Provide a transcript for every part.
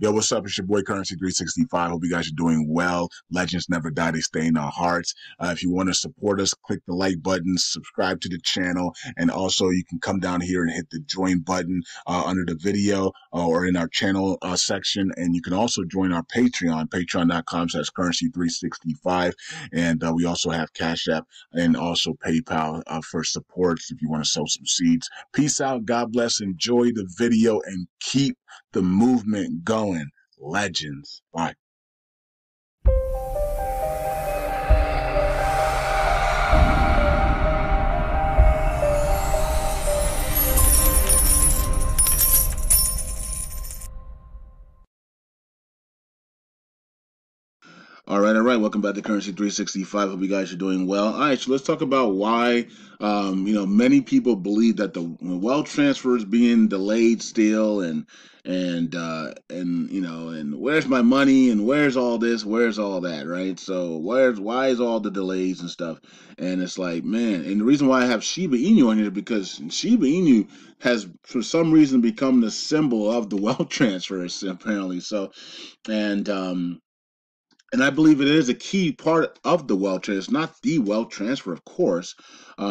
Yo, what's up? It's your boy Currency 365. Hope you guys are doing well. Legends never die. They stay in our hearts. If you want to support us, click the like button, subscribe to the channel, and also you can come down here and hit the join button under the video or in our channel section. And you can also join our Patreon, patreon.com/currency365. And we also have Cash App and also PayPal for supports if you want to sow some seeds. Peace out. God bless. Enjoy the video and keep the movement going. Legends. Bye. All right. Welcome back to Currency 365. Hope you guys are doing well. All right, so let's talk about why, many people believe that the wealth transfer is being delayed still, and where's my money and where's all this, where's all that, right? So why is all the delays and stuff? And it's like, man, and the reason why I have Shiba Inu on here is because Shiba Inu has for some reason become the symbol of the wealth transfers apparently. So, and I believe it is a key part of the wealth transfer. It's not the wealth transfer, of course,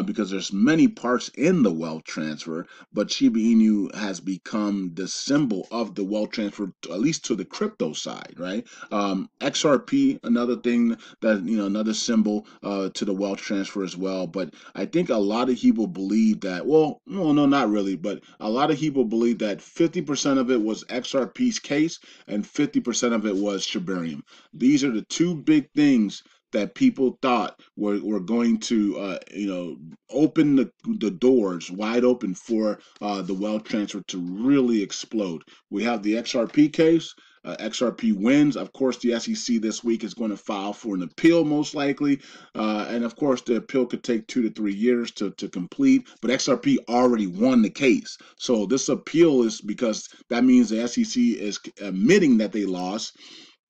because there's many parts in the wealth transfer. But Shiba Inu has become the symbol of the wealth transfer, at least to the crypto side, right? XRP, another thing that another symbol to the wealth transfer as well. But I think a lot of people believe that. Well, no, not really, but a lot of people believe that 50% of it was XRP's case and 50% of it was Shibarium. These are the two big things that people thought were going to, open the doors wide open for the wealth transfer to really explode. We have the XRP case. XRP wins. Of course, the SEC this week is going to file for an appeal, most likely. And of course, the appeal could take 2 to 3 years to complete. But XRP already won the case. So this appeal is because that means the SEC is admitting that they lost.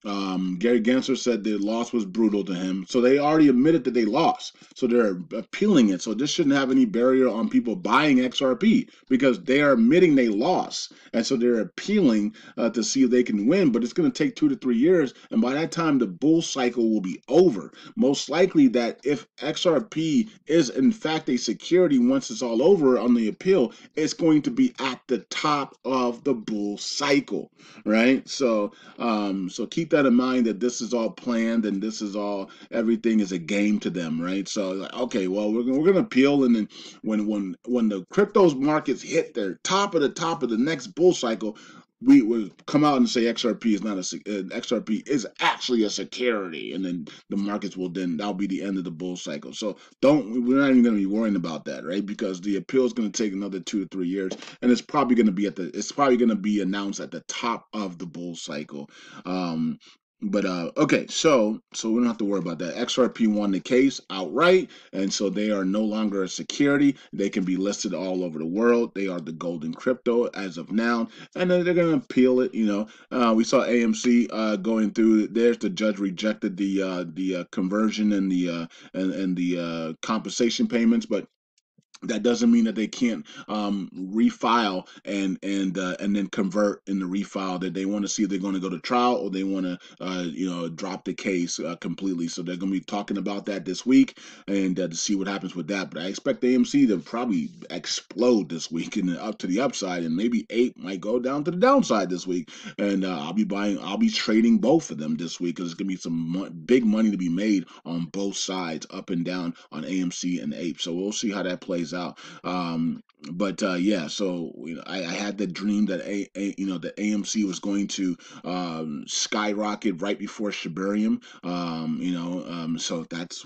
Gary Gensler said the loss was brutal to him. So they already admitted that they lost. So they're appealing it. So this shouldn't have any barrier on people buying XRP because they are admitting they lost. And so they're appealing to see if they can win. But it's going to take 2 to 3 years. And by that time, the bull cycle will be over. Most likely that if XRP is in fact a security once it's all over on the appeal, it's going to be at the top of the bull cycle, right? So keep that in mind, that this is all planned and this is all, everything is a game to them, right? So like, okay, well, we're gonna appeal, and then when the cryptos markets hit their top of the next bull cycle, we would come out and say XRP is not XRP is actually a security, and then the markets will that'll be the end of the bull cycle. So we're not even going to be worrying about that, right? Because the appeal is going to take another 2 to 3 years, and it's probably going to be announced at the top of the bull cycle. Okay, so we don't have to worry about that. XRP won the case outright, and so they are no longer a security. They can be listed all over the world. They are the golden crypto as of now, and then they're going to appeal it. We saw AMC going through. There's the judge rejected the conversion and the compensation payments, but that doesn't mean that they can't refile and then convert in the refile. That they want to see if they're going to go to trial or they want to drop the case completely. So they're going to be talking about that this week and to see what happens with that. But I expect AMC to probably explode this week and up to the upside, and maybe APE might go down to the downside this week. And I'll be trading both of them this week because there's going to be some big money to be made on both sides, up and down on AMC and APE. So we'll see how that plays out. So I had the dream that that AMC was going to skyrocket right before Shibarium. So that's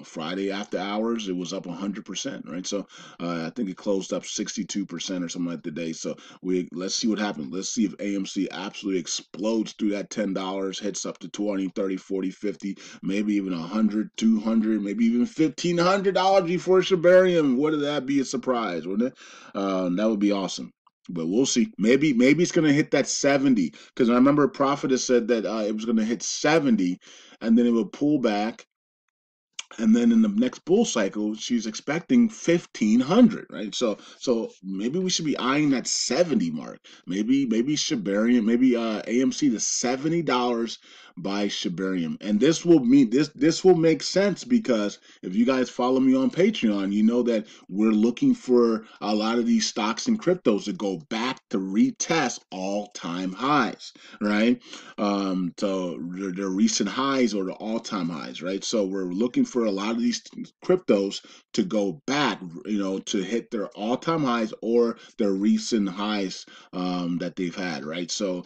Friday after hours, it was up 100%, right? So I think it closed up 62% or something like today. So let's see what happens. Let's see if AMC absolutely explodes through that $10, hits up to 20, 30, 40, 50, maybe even 100, 200, maybe even $1,500 before Shibarium. Wouldn't that be a surprise, wouldn't it? That would be awesome. But we'll see. Maybe it's going to hit that 70, because I remember Prophet has said that it was going to hit 70 and then it would pull back And then in the next bull cycle, she's expecting 1,500, right? So maybe we should be eyeing that 70 mark. Maybe Shibarium, maybe AMC to $70 by Shibarium. And this will make sense because if you guys follow me on Patreon, you know that we're looking for a lot of these stocks and cryptos to go back to retest all-time highs, right? So their recent highs or the all-time highs, right? So we're looking for a lot of these cryptos to go back, to hit their all-time highs or their recent highs that they've had, right? So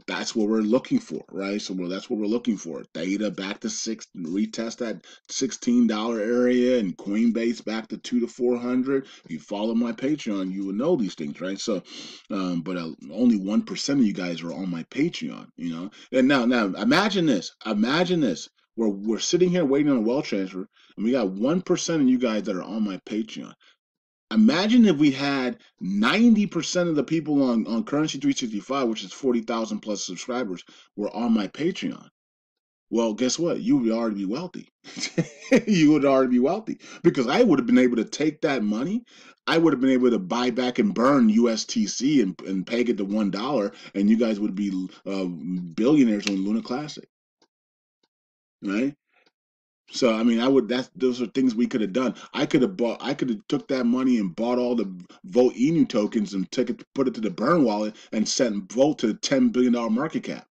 that's what we're looking for, right? That's what we're looking for. Theta back to six, retest that $16 area, and Coinbase back to 2 to 400. If you follow my Patreon, you will know these things, right? So, but only 1% of you guys are on my Patreon, And now, imagine this. We're sitting here waiting on a wealth transfer, and we got 1% of you guys that are on my Patreon. Imagine if we had 90% of the people on Currency 365, which is 40,000 plus subscribers, were on my Patreon. Well, guess what? You would already be wealthy. You would already be wealthy because I would have been able to take that money. I would have been able to buy back and burn USTC and peg it to $1, and you guys would be billionaires on Luna Classic, right? So I mean, I would. Those are things we could have done. I could have took that money and bought all the Vote Enu tokens and put it to the burn wallet and sent Vote to the $10 billion market cap.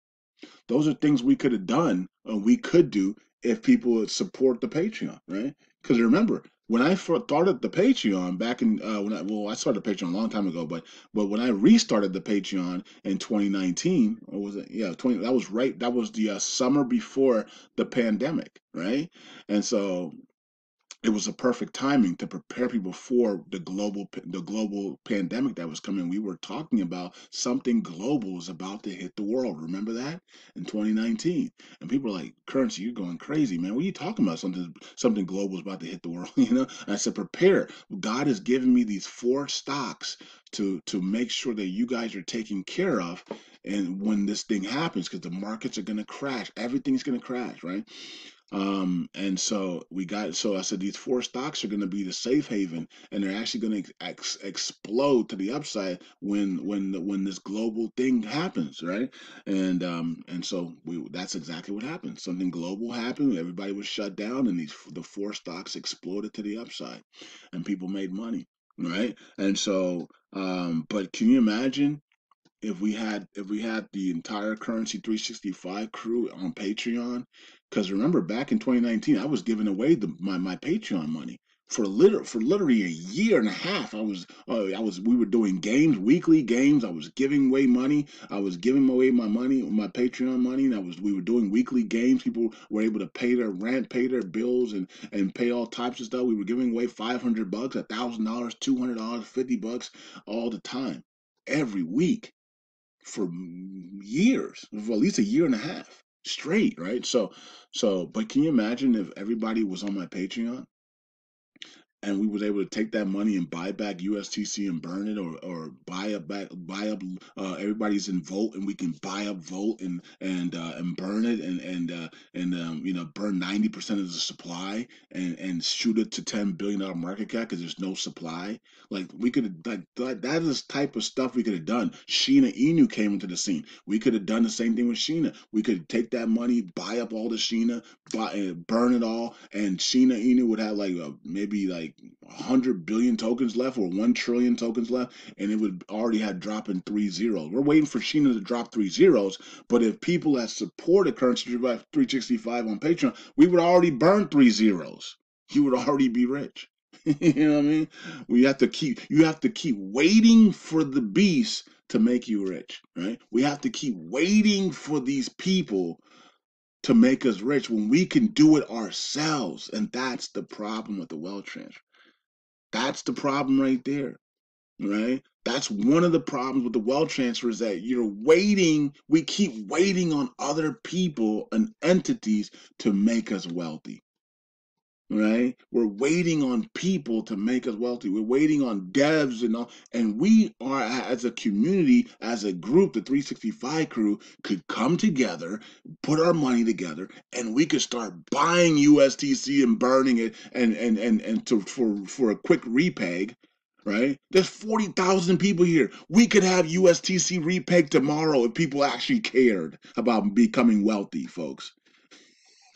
Those are things we could have done, or we could do if people would support the Patreon, right? Because remember, when I first started the Patreon back in I started the Patreon a long time ago, but when I restarted the Patreon in 2019, or was it? Yeah, 20. That was the summer before the pandemic, right? And so it was a perfect timing to prepare people for the global pandemic that was coming. We were talking about something global was about to hit the world. Remember that in 2019, and people were like, "Currency, you're going crazy, man. What are you talking about? Something global is about to hit the world." And I said, "Prepare. God has given me these 4 stocks to make sure that you guys are taken care of, and when this thing happens, because the markets are going to crash, everything's going to crash, right?" And so I said these 4 stocks are going to be the safe haven, and they're actually going to explode to the upside when this global thing happens, right? And so that's exactly what happened. Something global happened. Everybody was shut down, and the 4 stocks exploded to the upside, and people made money, right? And so, but can you imagine? If we had the entire Currency 365 crew on Patreon, because remember back in 2019, I was giving away my Patreon money for literally a year and a half. We were doing games, weekly games. I was giving away money. I was giving away my money, my Patreon money, and we were doing weekly games. People were able to pay their rent, pay their bills, and pay all types of stuff. We were giving away $500, $1,000, $200, $50 all the time, every week for years, for at least a year and a half straight, right? But can you imagine if everybody was on my Patreon and we was able to take that money and buy back USTC and burn it, or buy up everybody's in Volt, and we can buy up Volt and burn it, and burn 90% of the supply, and shoot it to $10 billion market cap because there's no supply. Like we could that is the type of stuff we could have done. Sheena Inu came into the scene. We could have done the same thing with Sheena. We could take that money, buy up all the Sheena, burn it all, and Sheena Inu would have maybe like 100 billion tokens left or 1 trillion tokens left, and it would already have dropped in 3 zeros. We're waiting for Sheena to drop 3 zeros, but if people that supported Currency 365 on Patreon, we would already burn 3 zeros. You would already be rich. You know what I mean? You have to keep waiting for the beast to make you rich, right? We have to keep waiting for these people to make us rich when we can do it ourselves. And that's the problem with the wealth transfer. That's the problem right there, right? That's one of the problems with the wealth transfer is that we keep waiting on other people and entities to make us wealthy. right? We're waiting on people to make us wealthy. We're waiting on devs and all. And we are, as a community, as a group, the 365 crew could come together, put our money together, and we could start buying USTC and burning it and for a quick repeg. Right? There's 40,000 people here. We could have USTC repeg tomorrow if people actually cared about becoming wealthy, folks.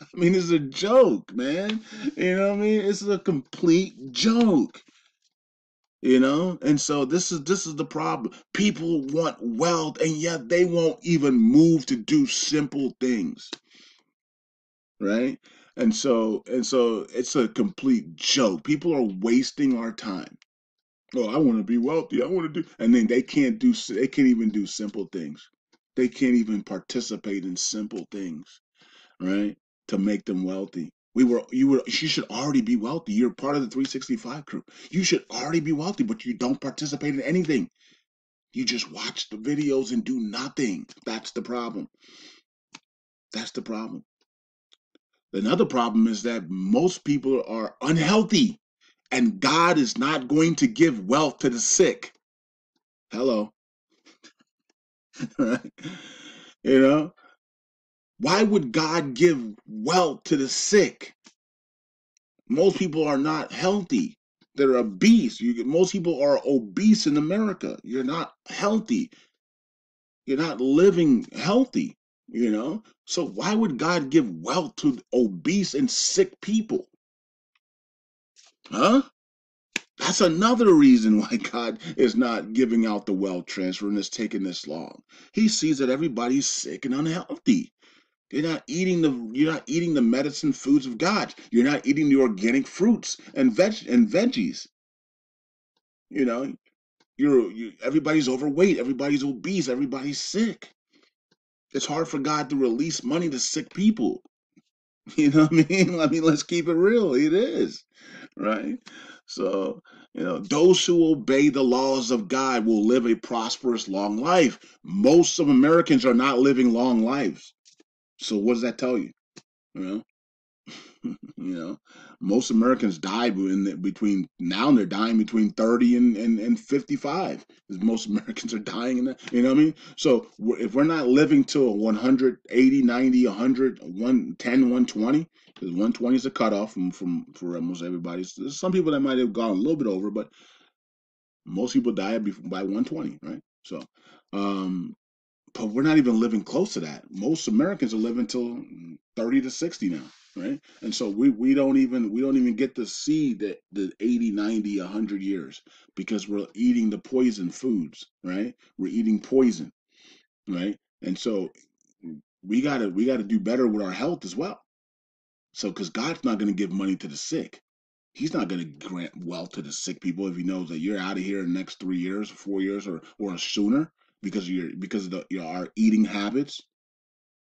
I mean, it's a joke, man. You know what I mean? It's a complete joke. And so this is the problem. People want wealth, and yet they won't even move to do simple things, right? And so it's a complete joke. People are wasting our time. Oh, I want to be wealthy. I want to do, and then they can't even do simple things. They can't even participate in simple things, right? To make them wealthy. You should already be wealthy. You're part of the 365 crew. You should already be wealthy, but you don't participate in anything. You just watch the videos and do nothing. That's the problem. That's the problem. Another problem is that most people are unhealthy, and God is not going to give wealth to the sick. Hello. Right? You know, why would God give wealth to the sick? Most people are not healthy. They're obese. Most people are obese in America. You're not healthy. You're not living healthy, So why would God give wealth to obese and sick people? Huh? That's another reason why God is not giving out the wealth transfer and it's taking this long. He sees that everybody's sick and unhealthy. You're not eating the medicine foods of God. You're not eating the organic fruits and veggies. You know, everybody's overweight, everybody's obese, everybody's sick. It's hard for God to release money to sick people. You know what I mean? I mean, let's keep it real. It is, right? So, those who obey the laws of God will live a prosperous, long life. Most of Americans are not living long lives. So, what does that tell you? You know, you know, most Americans die between now and they're dying between 30 and 55. Most Americans are dying in that, you know what I mean? So if we're not living till 180, 90, 100, 110, 120, because 120 is a cutoff for almost everybody. So there's some people that might have gone a little bit over, but most people die by 120, right? So, but we're not even living close to that. Most Americans are living till 30 to 60 now, right? And so we don't even get to see the 80, 90, 100 years because we're eating the poison foods, right? We're eating poison, right? And so we got to do better with our health as well. So cuz God's not going to give money to the sick. He's not going to grant wealth to the sick people if he knows that you're out of here in the next 3 years, 4 years, or sooner because of our eating habits.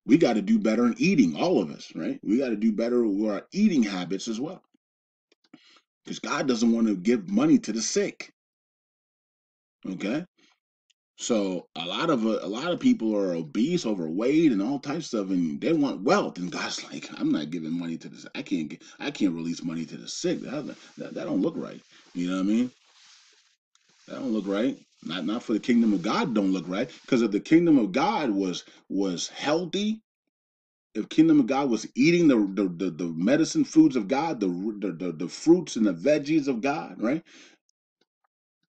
We got to do better in eating, all of us, right? We got to do better with our eating habits as well, because God doesn't want to give money to the sick. Okay, so a lot of people are obese, overweight, and all types of stuff, and they want wealth, and God's like, I'm not giving money to the sick. I can't release money to the sick. That don't look right. You know what I mean? That don't look right. Not for the kingdom of God. Don't look right, because if the kingdom of God was healthy, if kingdom of God was eating the medicine foods of God, the fruits and the veggies of God, right?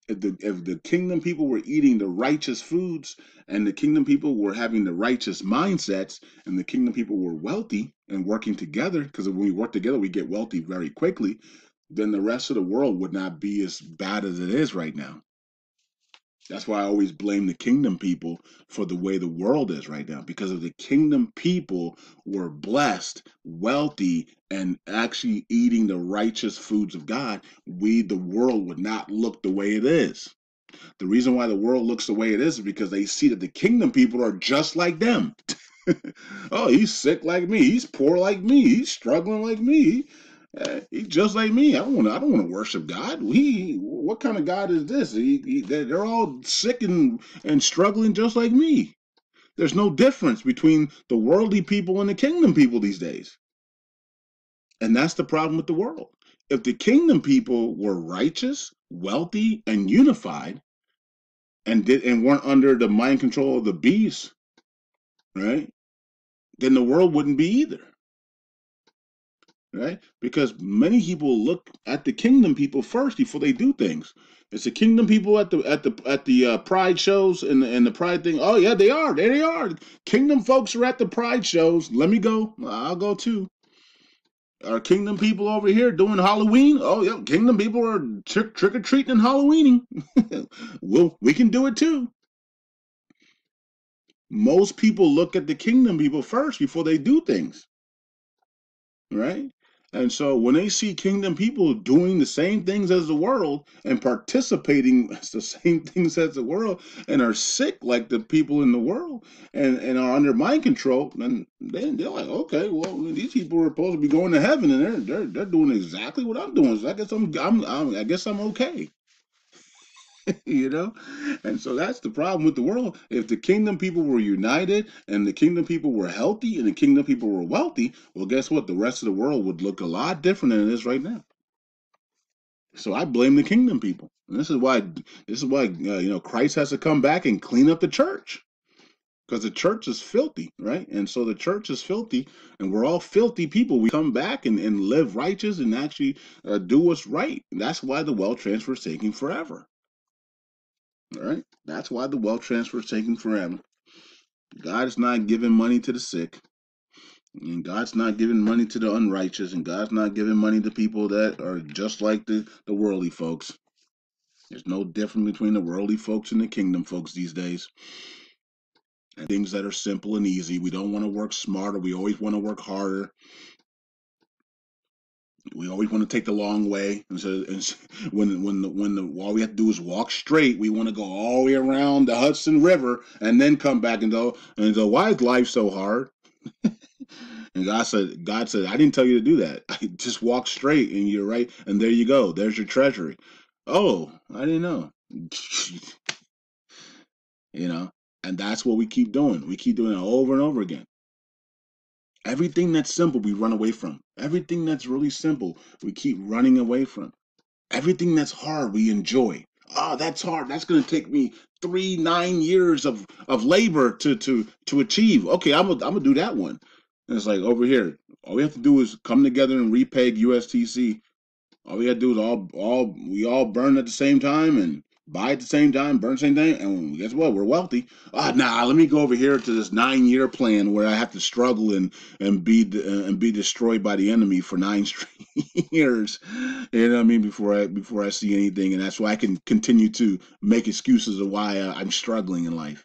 If the kingdom people were eating the righteous foods, and the kingdom people were having the righteous mindsets, and the kingdom people were wealthy and working together, because when we work together, we get wealthy very quickly, then the rest of the world would not be as bad as it is right now. That's why I always blame the kingdom people for the way the world is right now. Because if the kingdom people were blessed, wealthy, and actually eating the righteous foods of God, the world, would not look the way it is. The reason why the world looks the way it is because they see that the kingdom people are just like them. Oh, he's sick like me. He's poor like me. He's struggling like me. He's just like me. I don't want to worship God. What kind of God is this? They're all sick and struggling just like me. There's no difference between the worldly people and the kingdom people these days. And that's the problem with the world. If the kingdom people were righteous, wealthy, and unified, and weren't under the mind control of the beast, right? Then the world wouldn't be either, right? Because many people look at the kingdom people first before they do things. It's the kingdom people at the pride shows and the pride thing. Oh yeah, they are. There they are. Kingdom folks are at the pride shows. Let me go. I'll go too. Our kingdom people over here doing Halloween. Oh yeah, kingdom people are trick or treating and Halloweening. We can do it too. Most people look at the kingdom people first before they do things, right? And so when they see kingdom people doing the same things as the world and participating as the same things as the world and are sick like the people in the world and are under mind control, then they're like, okay, well, these people are supposed to be going to heaven and they're doing exactly what I'm doing. So I guess I guess I'm okay. You know. And so that's the problem with the world. If the kingdom people were united and the kingdom people were healthy and the kingdom people were wealthy, well, guess what? The rest of the world would look a lot different than it is right now. So I blame the kingdom people. And this is why Christ has to come back and clean up the church, because the church is filthy, right? And so the church is filthy, and we're all filthy people. We come back and live righteous and actually do what's right. And that's why the wealth transfer is taking forever. All right. That's why the wealth transfer is taking forever. God is not giving money to the sick, and God's not giving money to the unrighteous, and God's not giving money to people that are just like the worldly folks. There's no difference between the worldly folks and the kingdom folks these days. And things that are simple and easy. We don't want to work smarter. We always want to work harder. We always want to take the long way. And so when all we have to do is walk straight, we want to go all the way around the Hudson River and then come back and go, why is life so hard? And God said, I didn't tell you to do that. I just walk straight and you're right. And there you go. There's your treasury. Oh, I didn't know. you know, and that's what we keep doing. We keep doing it over and over again. Everything that's simple, we run away from. Everything that's really simple, we keep running away from. Everything that's hard, we enjoy. Oh, that's hard. That's going to take me 9 years of labor to achieve. Okay, I'm gonna do that one. And it's like over here, all we have to do is come together and repeg USTC. All we gotta do is we all burn at the same time and buy at the same time, burn the same thing, and guess what? We're wealthy. Let me go over here to this 9 year plan where I have to struggle and be destroyed by the enemy for 9 straight years. You know what I mean? Before I see anything, and that's why I can continue to make excuses of why I'm struggling in life.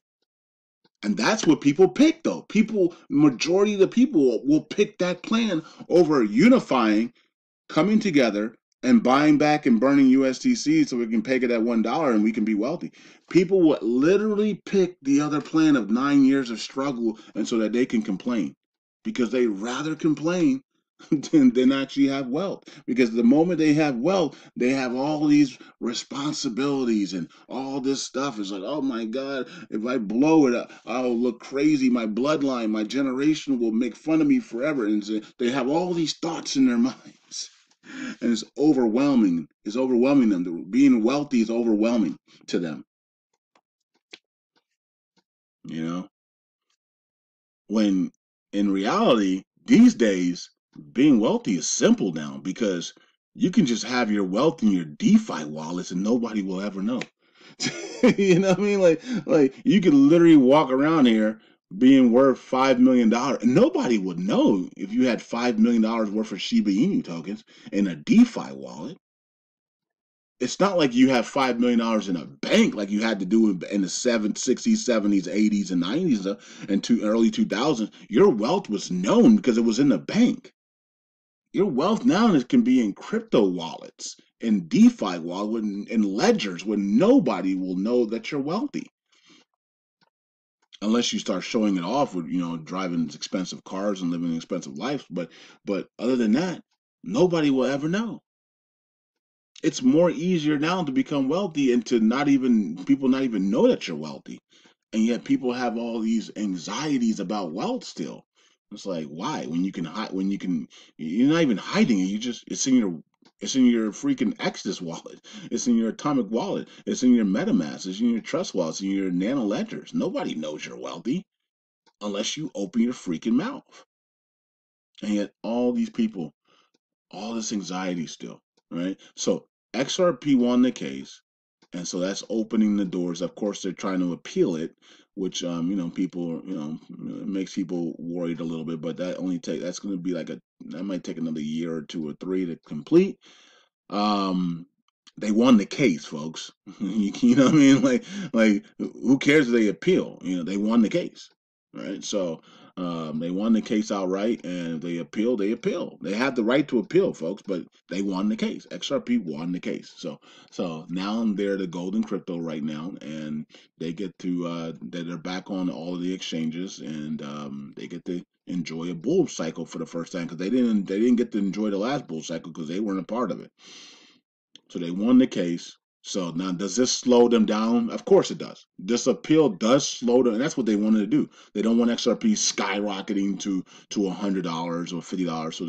And that's what people pick, though. Majority of the people will pick that plan over unifying, coming together, and buying back and burning USDC so we can peg it at $1 and we can be wealthy. People would literally pick the other plan of 9 years of struggle and so that they can complain, because they rather complain than actually have wealth. Because the moment they have wealth, they have all these responsibilities and all this stuff. It's like, oh my God, if I blow it up, I'll look crazy. My bloodline, my generation will make fun of me forever. And so they have all these thoughts in their minds. And it's overwhelming. It's overwhelming them. Being wealthy is overwhelming to them. You know, when in reality, these days, being wealthy is simple now, because you can just have your wealth in your DeFi wallets and nobody will ever know. You know what I mean? Like you could literally walk around here being worth $5 million, and nobody would know if you had $5 million worth of Shiba Inu tokens in a DeFi wallet. It's not like you have $5 million in a bank like you had to do in the 60s, 70s, 80s, and 90s and early 2000s. Your wealth was known because it was in the bank. Your wealth now can be in crypto wallets, in DeFi wallets, in ledgers where nobody will know that you're wealthy, unless you start showing it off with driving expensive cars and living expensive lives. But other than that, nobody will ever know. It's more easier now to become wealthy and to not even people not even know that you're wealthy. And yet people have all these anxieties about wealth still. It's like, why? When you can hide, when you can, you're not even hiding it. You just, it's in your freaking Exodus wallet. It's in your Atomic wallet. It's in your MetaMask. It's in your Trust wallet. It's in your Nano Ledgers. Nobody knows you're wealthy unless you open your freaking mouth. And yet, all these people, all this anxiety still, right? So XRP won the case, and so that's opening the doors. Of course, they're trying to appeal it, which people, it makes people worried a little bit. But that's going to be like that might take another year or two or three to complete. um they won the case, folks. You know what I mean? Like who cares if they appeal? They won the case, right? So they won the case outright, and if they appeal, they appeal. They have the right to appeal, folks, but they won the case. XRP won the case. So now they're the golden crypto right now, and they get to they're back on all of the exchanges, and they get to enjoy a bull cycle for the first time, because they didn't get to enjoy the last bull cycle because they weren't a part of it. So they won the case. So now, does this slow them down? Of course it does. This appeal does slow them, and that's what they wanted to do. They don't want XRP skyrocketing to $100 or $50. So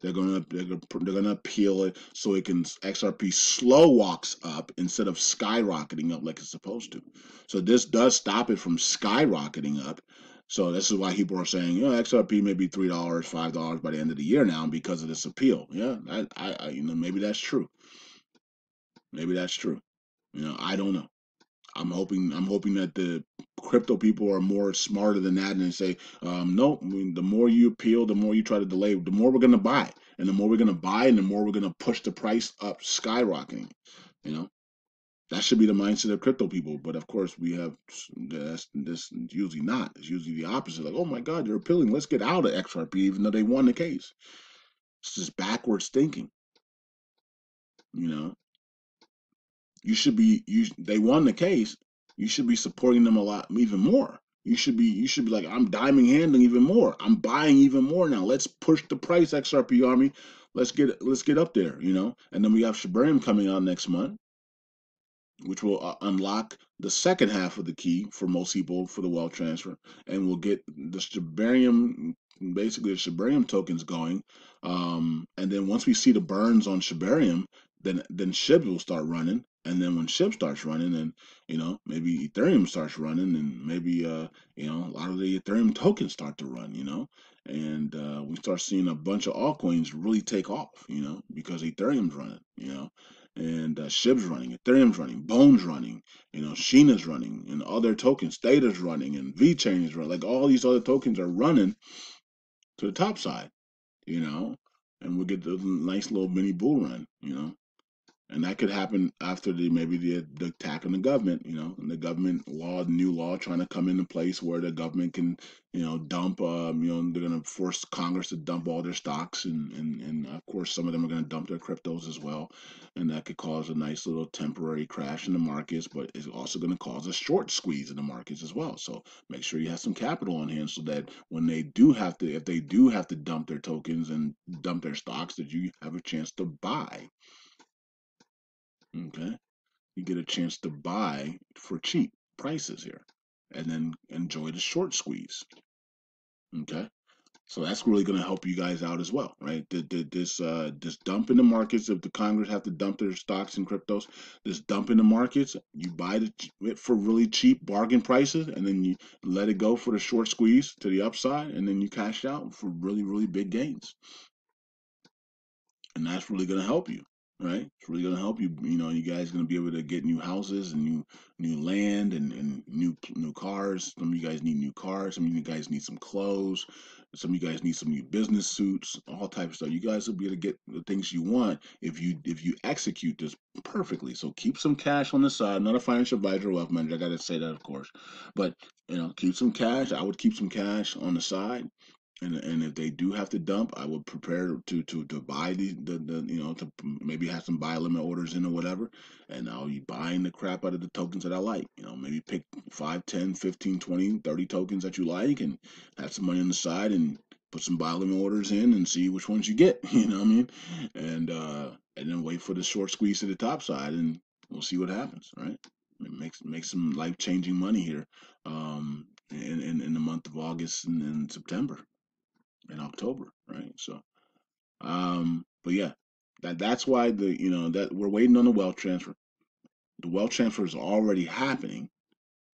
they're gonna appeal it so it can XRP slow walks up instead of skyrocketing up like it's supposed to. So this does stop it from skyrocketing up. So this is why people are saying, XRP may be $3, $5 by the end of the year now because of this appeal. Yeah, maybe that's true. Maybe that's true. I don't know. I'm hoping that the crypto people are more smarter than that, and they say, no. I mean, the more you appeal, the more you try to delay, the more we're gonna buy, and the more we're gonna buy, and the more we're gonna push the price up, skyrocketing. You know, that should be the mindset of crypto people. But of course, we have this usually not. It's usually the opposite. Like, oh my God, they're appealing. Let's get out of XRP, even though they won the case. It's just backwards thinking. You know. They won the case. You should be supporting them a lot even more. You should be like, I'm diamond handling even more. I'm buying even more now. Let's push the price, XRP Army. Let's get up there, And then we have Shibarium coming out next month, which will unlock the second half of the key for most people for the wealth transfer, and we'll get the Shibarium, basically the Shibarium tokens going. And then once we see the burns on Shibarium, then SHIB will start running. And then when SHIB starts running, and maybe Ethereum starts running, and maybe a lot of the Ethereum tokens start to run, and we start seeing a bunch of altcoins really take off, because Ethereum's running, and SHIB's running, Ethereum's running, Bone's running, Sheena's running, and other tokens, Theta's running, and VeChain is running. Like, all these other tokens are running to the top side, you know, and we'll get the nice little mini bull run, and that could happen after the attack on the government, and the government new law trying to come into place where the government can, dump, they're going to force Congress to dump all their stocks, and of course some of them are going to dump their cryptos as well, and that could cause a nice little temporary crash in the markets, but it's also going to cause a short squeeze in the markets as well. So make sure you have some capital on hand so that when they do have to, if they do have to dump their tokens and dump their stocks, that you have a chance to buy. Okay, you get a chance to buy for cheap prices here, and then enjoy the short squeeze. Okay, so that's really going to help you guys out as well, right? This dump in the markets, if the Congress have to dump their stocks and cryptos, this dump in the markets, you buy it for really cheap bargain prices, and then you let it go for the short squeeze to the upside, and then you cash out for really, really big gains. And that's really going to help you, right? It's really going to help you. You guys going to be able to get new houses and new land, and new cars. Some of you guys need new cars. Some of you guys need some clothes. Some of you guys need some new business suits. All types of stuff. You guys will be able to get the things you want if you execute this perfectly. So keep some cash on the side. I'm not a financial advisor or wealth manager. I got to say that, of course, but keep some cash. I would keep some cash on the side, and if they do have to dump, I would prepare to buy the to maybe have some buy limit orders in or whatever, and I'll be buying the crap out of the tokens that I like. Maybe pick 5, 10, 15, 20, 30 tokens that you like, and have some money on the side, and put some buy limit orders in, and see which ones you get. You know what I mean? And then wait for the short squeeze to the top side, and we'll see what happens. Right? Make some life changing money here, in the month of August and September. in October, right? So, but yeah, that's why that we're waiting on the wealth transfer. The wealth transfer is already happening,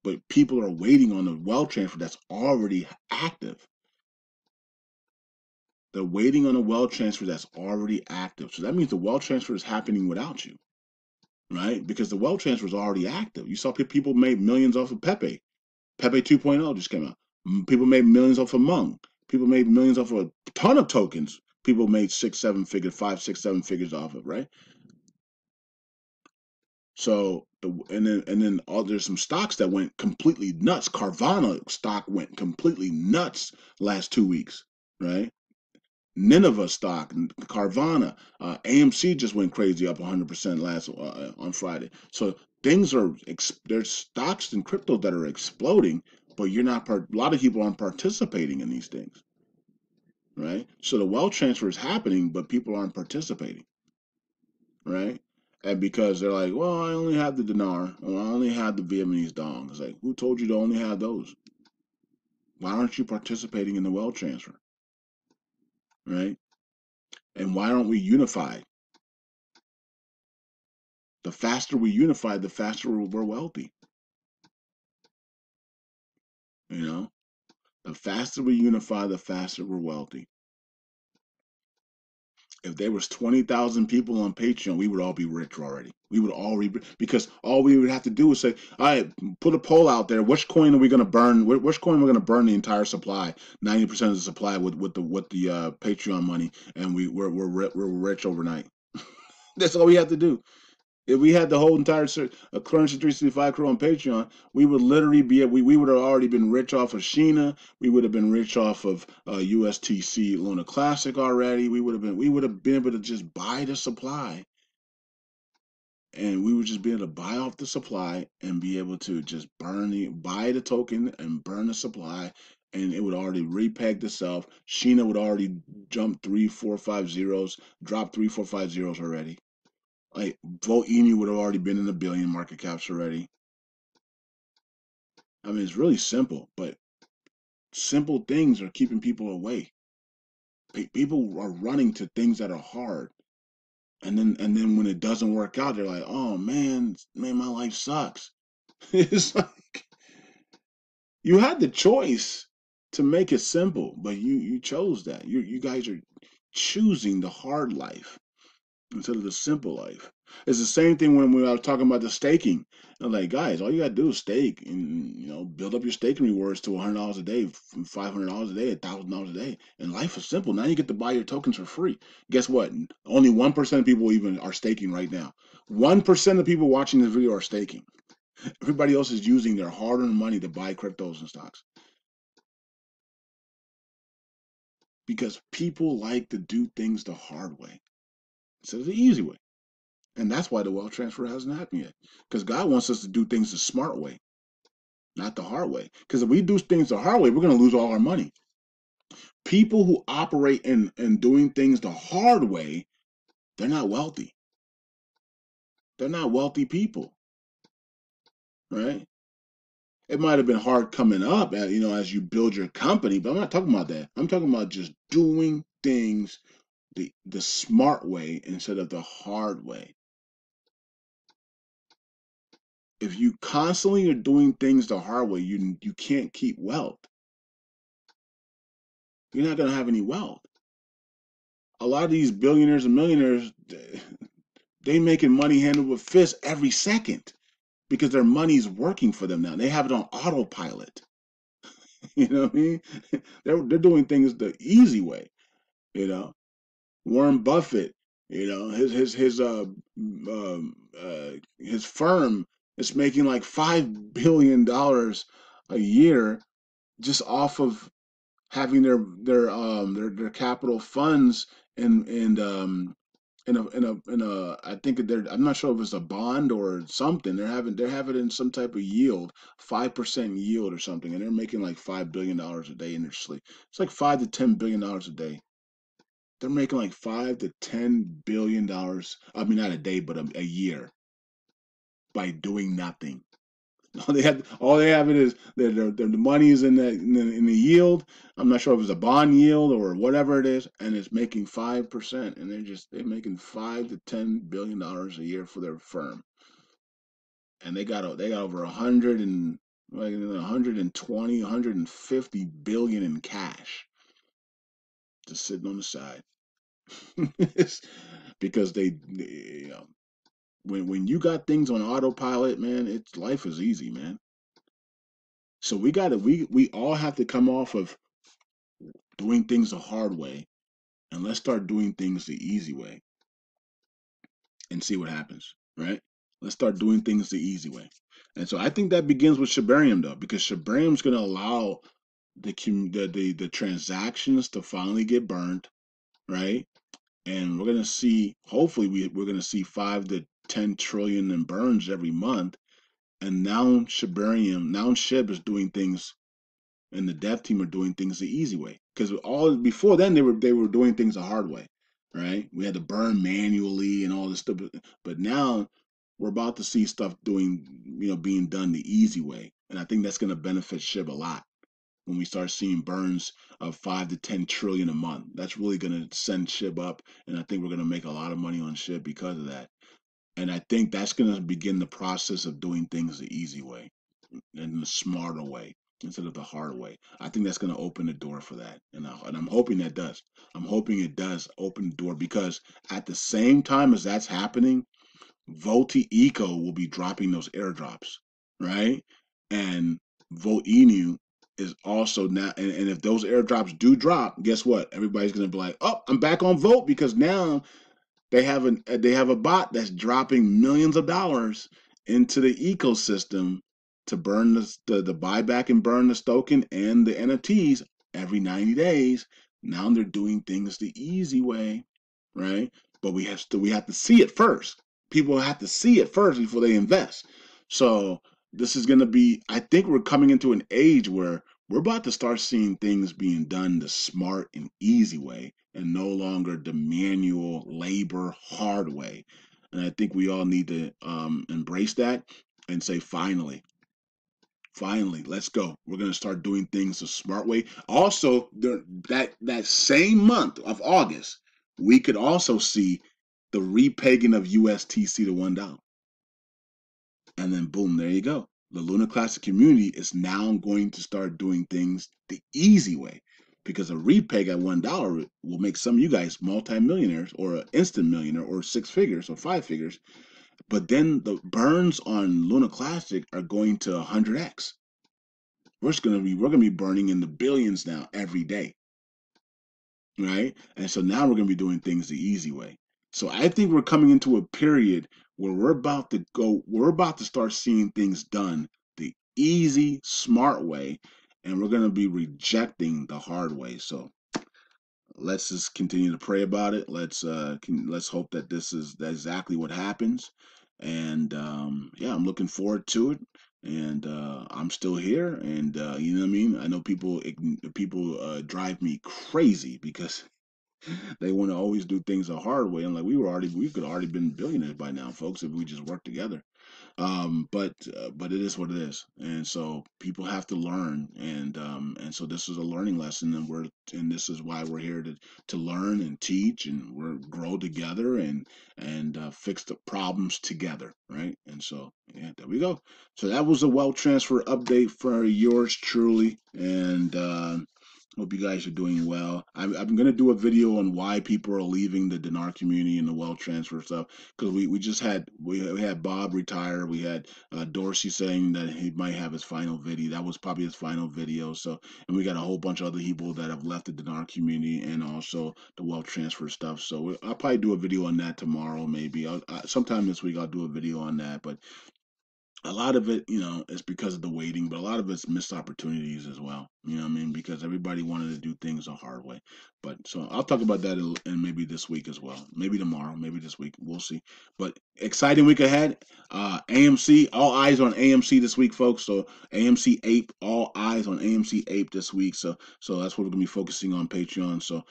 but people are waiting on the wealth transfer that's already active. They're waiting on a wealth transfer that's already active. So that means the wealth transfer is happening without you, right? Because the wealth transfer is already active. You saw people made millions off of Pepe. Pepe 2.0 just came out. People made millions off of Mung. People made millions off of a ton of tokens. People made 6, 7 figures, 5, 6, 7 figures off of, right? So and then there's some stocks that went completely nuts. Carvana stock went completely nuts last 2 weeks, right? Nineveh stock, Carvana, AMC just went crazy up 100% last on Friday. So things are there's stocks and crypto that are exploding, but you're not. A lot of people aren't participating in these things, right? So the wealth transfer is happening, but people aren't participating, right? And because they're like, well, I only have the dinar, or I only have the Vietnamese dong. It's like, who told you to only have those? Why aren't you participating in the wealth transfer, right? And why aren't we unified? The faster we unify, the faster we're wealthy. You know, the faster we unify, the faster we're wealthy. If there was 20,000 people on Patreon, we would all be rich already. We would all be, because all we would have to do is say, all right, put a poll out there. Which coin are we going to burn? Which coin are we going to burn the entire supply, 90% of the supply with the Patreon money, and we're rich overnight. That's all we have to do. If we had the whole entire currency 365 crew on Patreon, we would literally we would have already been rich off of Sheena. We would have been rich off of USTC Luna Classic already. We would have been able to just buy the supply, and we would just be able to buy off the supply and be able to just buy the token and burn the supply, and it would already repeg itself. Sheena would already jump 3, 4, 5 zeros, drop 3, 4, 5 zeros already. Like Vote Emu would have already been in the billion market caps already. I mean, it's really simple, but simple things are keeping people away. People are running to things that are hard, and then when it doesn't work out, they're like, "Oh man, my life sucks." It's like you had the choice to make it simple, but you chose that. You guys are choosing the hard life instead of the simple life. It's the same thing when we were talking about the staking. I'm like, guys, all you gotta do is stake and build up your staking rewards to $100 a day, $500 a day, $1,000 a day, and life is simple. Now you get to buy your tokens for free. Guess what? Only 1% of people even are staking right now. 1% of people watching this video are staking. Everybody else is using their hard-earned money to buy cryptos and stocks because people like to do things the hard way instead of the easy way. And that's why the wealth transfer hasn't happened yet. Because God wants us to do things the smart way, not the hard way. Because if we do things the hard way, we're going to lose all our money. People who operate in doing things the hard way, they're not wealthy. They're not wealthy people, right? It might have been hard coming up, as you build your company, but I'm not talking about that. I'm talking about just doing things the smart way instead of the hard way. If you constantly are doing things the hard way, you can't keep wealth. You're not going to have any wealth. A lot of these billionaires and millionaires, they making money hand over fist every second because their money's working for them now. They have it on autopilot. You know what I mean? They're doing things the easy way. You know, Warren Buffett. His firm is making like $5 billion a year just off of having their capital funds in a I think I'm not sure if it's a bond or something. They're having in some type of yield, 5% yield or something, and they're making like $5 billion a day in their sleep. It's like $5 to $10 billion a day. They're making like $5 to $10 billion. I mean, not a day, but a year by doing nothing. all they have it is the money is in the yield. I'm not sure if it's a bond yield or whatever it is, and it's making 5%, and they're making $5 to $10 billion a year for their firm, and they got over 100 and like 120, 150 billion in cash just sitting on the side. Because you know, when you got things on autopilot, man, it's life is easy, man. So we all have to come off of doing things the hard way, and let's start doing things the easy way and see what happens, right? Let's start doing things the easy way. And so I think that begins with Shibarium though, because Shibarium's going to allow the transactions to finally get burned, right? And we're going to see, hopefully we're going to see 5 to 10 trillion in burns every month. And now Shib is doing things, and the dev team are doing things the easy way. Because all before then they were doing things the hard way, right? We had to burn manually and all this stuff. But now we're about to see stuff being done the easy way, and I think that's going to benefit Shib a lot when we start seeing burns of 5 to 10 trillion a month. That's really going to send Shib up, and I think we're going to make a lot of money on Shib because of that. And I think that's going to begin the process of doing things the easy way and the smarter way instead of the hard way. I think that's going to open the door for that, and I'm hoping that does. I'm hoping it does open the door because at the same time as that's happening, Volti Eco will be dropping those airdrops, right? And Volt Enu is also now, and if those airdrops do drop, guess what? Everybody's going to be like, "Oh, I'm back on Volt," because now they have a bot that's dropping millions of dollars into the ecosystem to burn the buyback and burn the token and the NFTs every 90 days. Now they're doing things the easy way, right? But we have to see it first. People have to see it first before they invest. So this is going to be, I think we're coming into an age where we're about to start seeing things being done the smart and easy way and no longer the manual labor hard way. And I think we all need to embrace that and say, finally, let's go. We're going to start doing things the smart way. Also, that same month of August, we could also see the repegging of USTC to $1. And then boom, there you go. The Luna Classic community is now going to start doing things the easy way because a repeg at $1 will make some of you guys multimillionaires or an instant millionaire or 6 figures or 5 figures. But then the burns on Luna Classic are going to 100x. We're gonna be burning in the billions now every day, right? And so now we're going to be doing things the easy way. So I think we're coming into a period where we're about to start seeing things done the easy, smart way, and we're going to be rejecting the hard way. So let's just continue to pray about it. Let's hope that this is exactly what happens. And yeah, I'm looking forward to it. And I'm still here, and you know what I mean. I know people drive me crazy because they want to always do things the hard way. I'm like, we could already been billionaires by now, folks, if we just work together. But it is what it is, and so people have to learn, and so this is a learning lesson, and this is why we're here to learn and teach, and we're grow together and fix the problems together, right? And so yeah, there we go. So that was a wealth transfer update for yours truly, and hope you guys are doing well. I'm going to do a video on why people are leaving the dinar community and the wealth transfer stuff because we just we had Bob retire. We had Dorsey saying that he might have his final video. That was probably his final video. So, and we got a whole bunch of other people that have left the dinar community and also the wealth transfer stuff. So I'll probably do a video on that tomorrow, maybe. Sometime this week I'll do a video on that. But a lot of it, is because of the waiting, but a lot of it's missed opportunities as well. You know what I mean? Because everybody wanted to do things the hard way. But so I'll talk about that in maybe this week as well. Maybe tomorrow, maybe this week. We'll see. But exciting week ahead. AMC, all eyes on AMC this week, folks. So AMC Ape, all eyes on AMC Ape this week. So that's what we're gonna be focusing on Patreon. So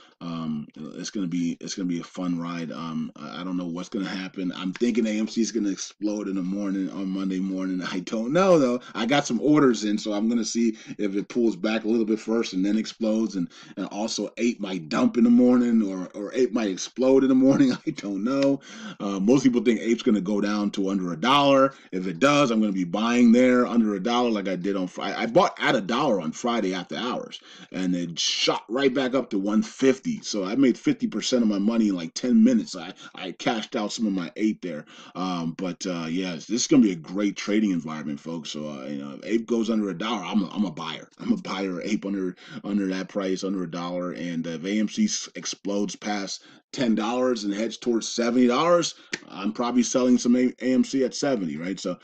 it's gonna be a fun ride. I don't know what's gonna happen. I'm thinking AMC is gonna explode in the morning on Monday morning. morning. I don't know though. I got some orders in, so I'm gonna see if it pulls back a little bit first and then explodes, and also ape might dump in the morning, or ape might explode in the morning. I don't know. Most people think ape's gonna go down to under $1. If it does, I'm gonna be buying there under $1 like I did on Friday. I bought at $1 on Friday after hours, and it shot right back up to 150. So I made 50% of my money in like 10 minutes. I cashed out some of my ape there. But yeah, this is gonna be a great trading environment, folks. So if ape goes under $1, I'm a buyer. I'm a buyer of ape under that price, under $1. And if AMC explodes past $10 and heads towards $70, I'm probably selling some AMC at 70, right? So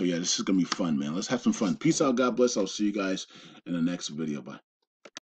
yeah, this is gonna be fun, man. Let's have some fun. Peace out, God bless. I'll see you guys in the next video. Bye.